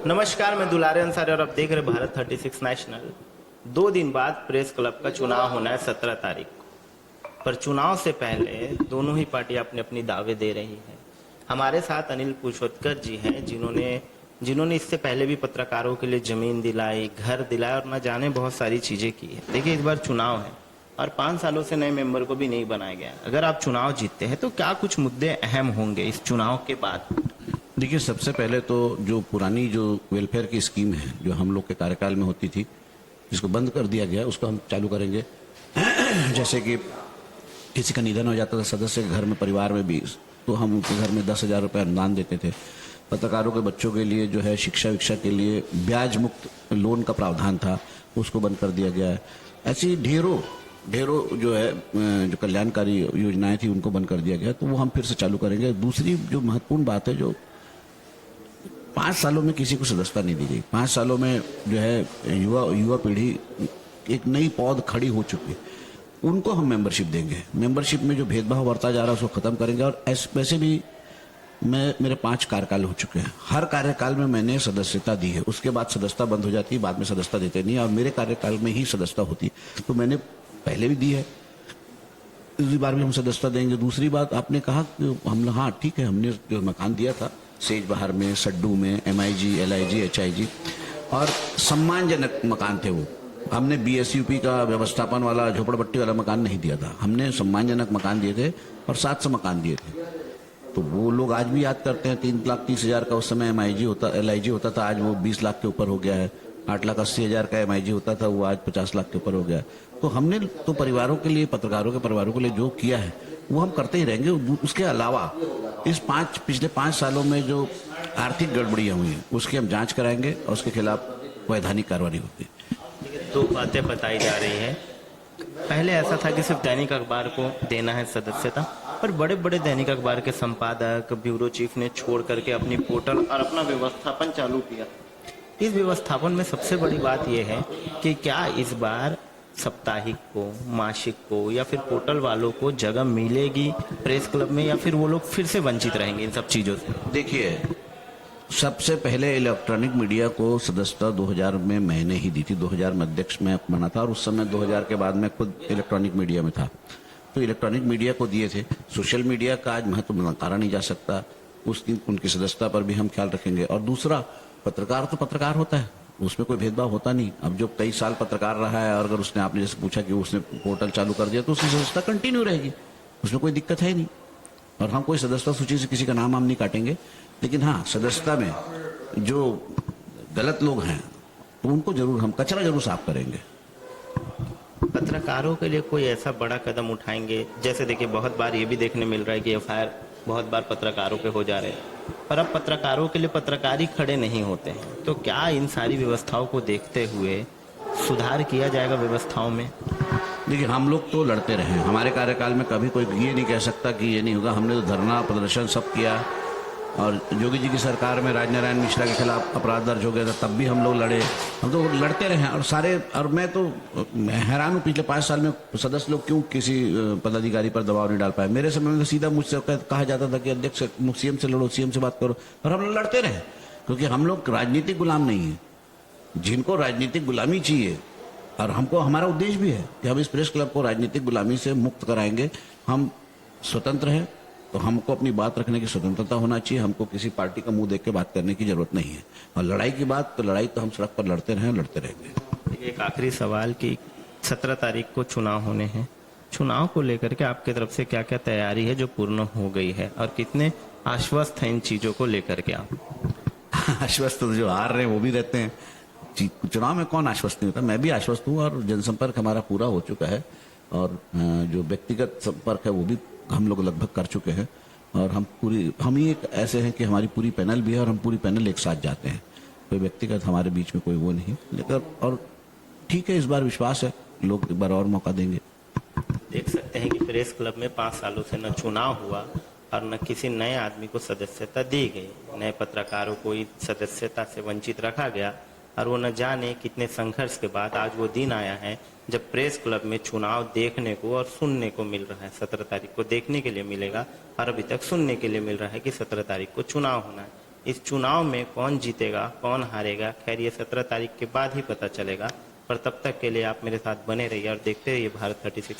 नमस्कार, मैं दुलारे अंसारी और आप देख रहे भारत 36 नेशनल। 2 दिन बाद प्रेस क्लब का चुनाव होना है 17 तारीख को। पर चुनाव से पहले दोनों ही पार्टियां अपने अपनी दावे दे रही हैं। हमारे साथ अनिल पुरुषोत्तम जी हैं, जिन्होंने इससे पहले भी पत्रकारों के लिए जमीन दिलाई, घर दिलाया और न जाने बहुत सारी चीजें की है। देखिए, इस बार चुनाव है और 5 सालों से नए मेंबर को भी नहीं बनाया गया। अगर आप चुनाव जीतते हैं तो क्या कुछ मुद्दे अहम होंगे इस चुनाव के बाद? देखिए, सबसे पहले तो जो पुरानी जो वेलफेयर की स्कीम है जो हम लोग के कार्यकाल में होती थी, जिसको बंद कर दिया गया, उसको हम चालू करेंगे। जैसे कि किसी का निधन हो जाता था सदस्य के घर में, परिवार में भी, तो हम उनके घर में 10,000 रुपये अनुदान देते थे। पत्रकारों के बच्चों के लिए जो है शिक्षा विक्षा के लिए ब्याज मुक्त लोन का प्रावधान था, उसको बंद कर दिया गया है। ऐसी ढेरों जो है जो कल्याणकारी योजनाएं थी उनको बंद कर दिया गया, तो वो हम फिर से चालू करेंगे। दूसरी जो महत्वपूर्ण बात है, जो 5 सालों में किसी को सदस्यता नहीं दी गई। 5 सालों में जो है युवा पीढ़ी एक नई पौध खड़ी हो चुकी है, उनको हम मेंबरशिप देंगे। मेंबरशिप में जो भेदभाव बढ़ता जा रहा है उसको खत्म करेंगे। और वैसे भी मेरे 5 कार्यकाल हो चुके हैं, हर कार्यकाल में मैंने सदस्यता दी है। उसके बाद सदस्यता बंद हो जाती है, बाद में सदस्यता देते नहीं, और मेरे कार्यकाल में ही सदस्यता होती है। तो मैंने पहले भी दी है, इस बार भी हम सदस्यता देंगे। दूसरी बात, आपने कहा कि हम, हाँ ठीक है, हमने जो मकान दिया था सेज बहार में, सड्डू में, MIG, LIG, HIG, और सम्मानजनक मकान थे वो। हमने BSUP का व्यवस्थापन वाला झोपड़पट्टी वाला मकान नहीं दिया था, हमने सम्मानजनक मकान दिए थे और 700 मकान दिए थे। तो वो लोग आज भी याद करते हैं। 3,30,000 का उस समय LIG होता था, आज वो 20 लाख के ऊपर हो गया है। 8,80,000 का MIG होता था, वो आज 50 लाख के ऊपर हो गया है। तो हमने तो परिवारों के लिए, पत्रकारों के परिवारों के लिए जो किया है वो हम करते ही रहेंगे। उसके अलावा पिछले 5 सालों में जो आर्थिक गड़बड़ियां हुई हैं उसकी हम जांच कराएंगे और उसके खिलाफ वैधानिक कार्रवाई होगी। 2 बातें बताई जा रही है। पहले ऐसा था कि सिर्फ दैनिक अखबार को देना है सदस्यता, पर बड़े बड़े दैनिक अखबार के संपादक, ब्यूरो चीफ ने छोड़ करके अपनी पोर्टल और अपना व्यवस्थापन चालू किया। इस व्यवस्थापन में सबसे बड़ी बात यह है कि क्या इस बार साप्ताहिक को, मासिक को या फिर पोर्टल वालों को जगह मिलेगी प्रेस क्लब में, या फिर वो लोग फिर से वंचित रहेंगे इन सब चीजों से? देखिए, सबसे पहले इलेक्ट्रॉनिक मीडिया को सदस्यता 2000 में मैंने ही दी थी। 2000 में अध्यक्ष मैं बना था और उस समय 2000 के बाद मैं खुद इलेक्ट्रॉनिक मीडिया में था। तो इलेक्ट्रॉनिक मीडिया को दिए थे। सोशल मीडिया का आज महत्व नकारा नहीं जा सकता, उस दिन उनकी सदस्यता पर भी हम ख्याल रखेंगे। और दूसरा, पत्रकार तो पत्रकार होता है, उसमें कोई भेदभाव होता नहीं। अब जो कई साल पत्रकार रहा है और अगर उसने, आपने जैसे पूछा कि उसने पोर्टल चालू कर दिया, तो उसकी सदस्यता कंटिन्यू रहेगी, उसमें कोई दिक्कत है नहीं। और हम कोई सदस्यता सूची से किसी का नाम हम नहीं काटेंगे। लेकिन हाँ, सदस्यता में जो गलत लोग हैं तो उनको जरूर हम कचरा जरूर साफ करेंगे। पत्रकारों के लिए कोई ऐसा बड़ा कदम उठाएंगे? जैसे देखिए, बहुत बार ये भी देखने मिल रहा है कि FIR बहुत बार पत्रकारों पे हो जा रहे हैं, पर अब पत्रकारों के लिए पत्रकार ही खड़े नहीं होते हैं। तो क्या इन सारी व्यवस्थाओं को देखते हुए सुधार किया जाएगा व्यवस्थाओं में? देखिए, हम लोग तो लड़ते रहे हैं। हमारे कार्यकाल में कभी कोई ये नहीं कह सकता कि ये नहीं होगा। हमने तो धरना प्रदर्शन सब किया, और योगी जी की सरकार में राजनारायण मिश्रा के खिलाफ अपराध दर्ज हो गया था, तब भी हम लोग लड़े। हम तो लड़ते रहे और मैं तो हैरान हूँ, पिछले 5 साल में सदस्य लोग क्यों किसी पदाधिकारी पर दबाव नहीं डाल पाए। मेरे समय में सीधा मुझसे कहा जाता था कि अध्यक्ष CM से लड़ो, CM से बात करो, और हम लोग लड़ते रहे। क्योंकि हम लोग राजनीतिक गुलाम नहीं है। जिनको राजनीतिक गुलामी चाहिए, और हमको, हमारा उद्देश्य भी है कि हम इस प्रेस क्लब को राजनीतिक गुलामी से मुक्त कराएंगे। हम स्वतंत्र हैं, तो हमको अपनी बात रखने की स्वतंत्रता होना चाहिए। हमको किसी पार्टी का मुंह देख के बात करने की जरूरत नहीं है। और लड़ाई की बात, तो लड़ाई तो हम सड़क पर लड़ते रहे, लड़ते रहेंगे। एक आखिरी सवाल कि 17 तारीख को चुनाव होने हैं। चुनाव को लेकर के आपकी तरफ से क्या क्या तैयारी है जो पूर्ण हो गई है, और कितने आश्वस्त हैं इन चीजों को लेकर के आप? आश्वस्त तो जो हार रहे हैं वो भी रहते हैं। चुनाव में कौन आश्वस्त नहीं होता? मैं भी आश्वस्त हूँ, और जनसंपर्क हमारा पूरा हो चुका है, और जो व्यक्तिगत संपर्क है वो भी हम लोग लगभग कर चुके हैं। और हम ही एक ऐसे हैं कि हमारी पूरी पैनल भी है, और हम पूरी पैनल एक साथ जाते हैं। कोई व्यक्तिगत हमारे बीच में कोई वो नहीं, लेकिन और ठीक है, इस बार विश्वास है, लोग एक बार और मौका देंगे। देख सकते हैं कि प्रेस क्लब में 5 सालों से न चुनाव हुआ और न किसी नए आदमी को सदस्यता दी गई। नए पत्रकारों को सदस्यता से वंचित रखा गया, और वो न जाने कितने संघर्ष के बाद आज वो दिन आया है जब प्रेस क्लब में चुनाव देखने को और सुनने को मिल रहा है। 17 तारीख को देखने के लिए मिलेगा, और अभी तक सुनने के लिए मिल रहा है कि 17 तारीख को चुनाव होना है। इस चुनाव में कौन जीतेगा कौन हारेगा, खैर ये 17 तारीख के बाद ही पता चलेगा। पर तब तक के लिए आप मेरे साथ बने रहिए और देखते रहिए भारत 36।